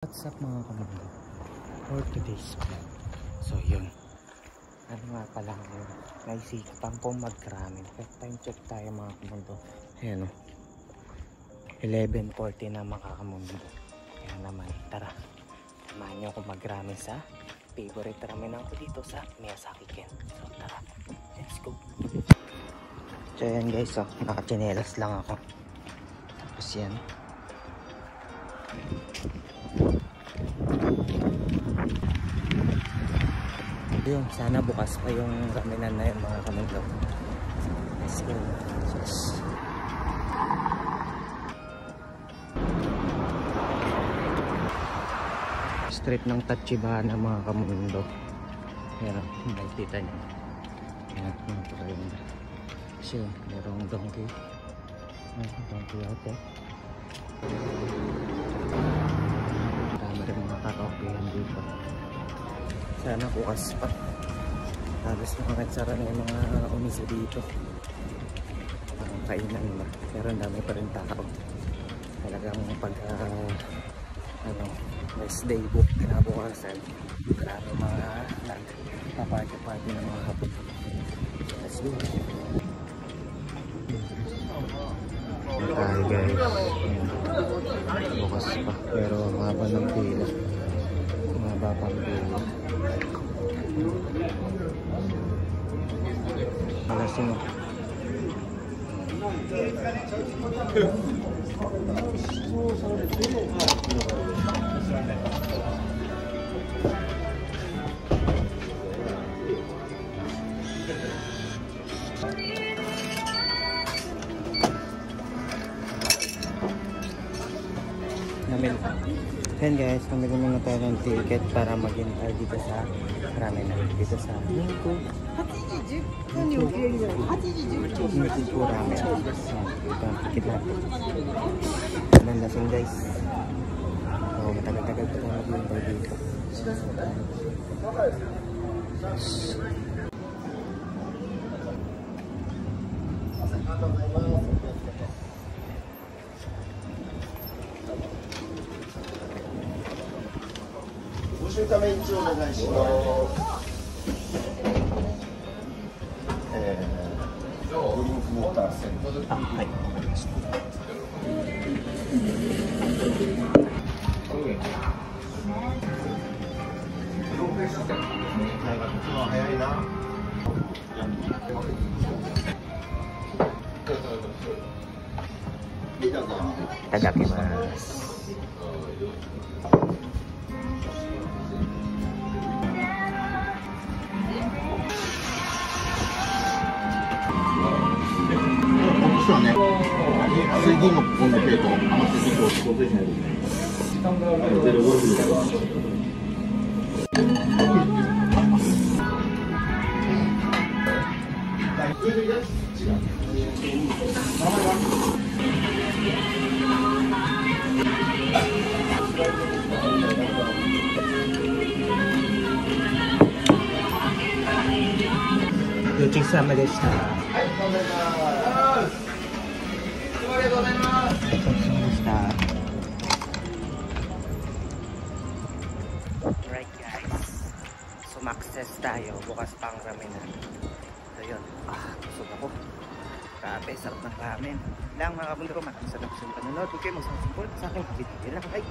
What's up mga kamundo for today's vlog. So yun, ano nga pala ngayon, naisipan kong mag-ramen. Time check tayo mga kamundo. Ayan o, 11:40 na mga kamundo. Kaya naman tara, samahan nyo ako mag-ramen sa favorite ramen ko dito sa Miyazaki Ken. So tara, let's go. So yan guys, oh, nakachinelas lang ako. Tapos yan, yung sana bukas pa yung ramenan na yun mga kamundo. Let's go. Street ng Tachibana mga kamundo. Ayan, makikita nyo. Ayan, mga kamundo. Kasi merong donkey. Donkey ate. Marami rin mga karaokean dito. Sana bukas pa. Halos makakatsara na yung mga umisa dito. Parang kainan ba. Pero dami pa rin tao. Talagang pag rest day book kinabukasan. Marami mga nagpaparty-party ng mga hapon. Let's go. Tayo guys. Bukas pa. Pero mahaba ng pila. Mahaba pang pila. Alasing. Yan guys, namili muna tayo ng ticket para mag-intay dito sa ramen na. Dito sa Ninku ramen. Ito ang ticket natin. Walang lasing guys. So matagal-tagal pa tayo mag-intay dito.ドリンクをウォーターセント。はい。早いな。いただきます。水銀もこのペート余って結構当然ないごちそうさまでした。ありがとうございます。ごちそうさまでした。Alright guys, sumakses tayo. Bukas pang ramenan. So yun, busog ako. Grabe, sarap ng ramen. Lang mga kamundo ko, maraming salamat sa panonood. Huwag kayo mag-support sa akin. Video lang, bye.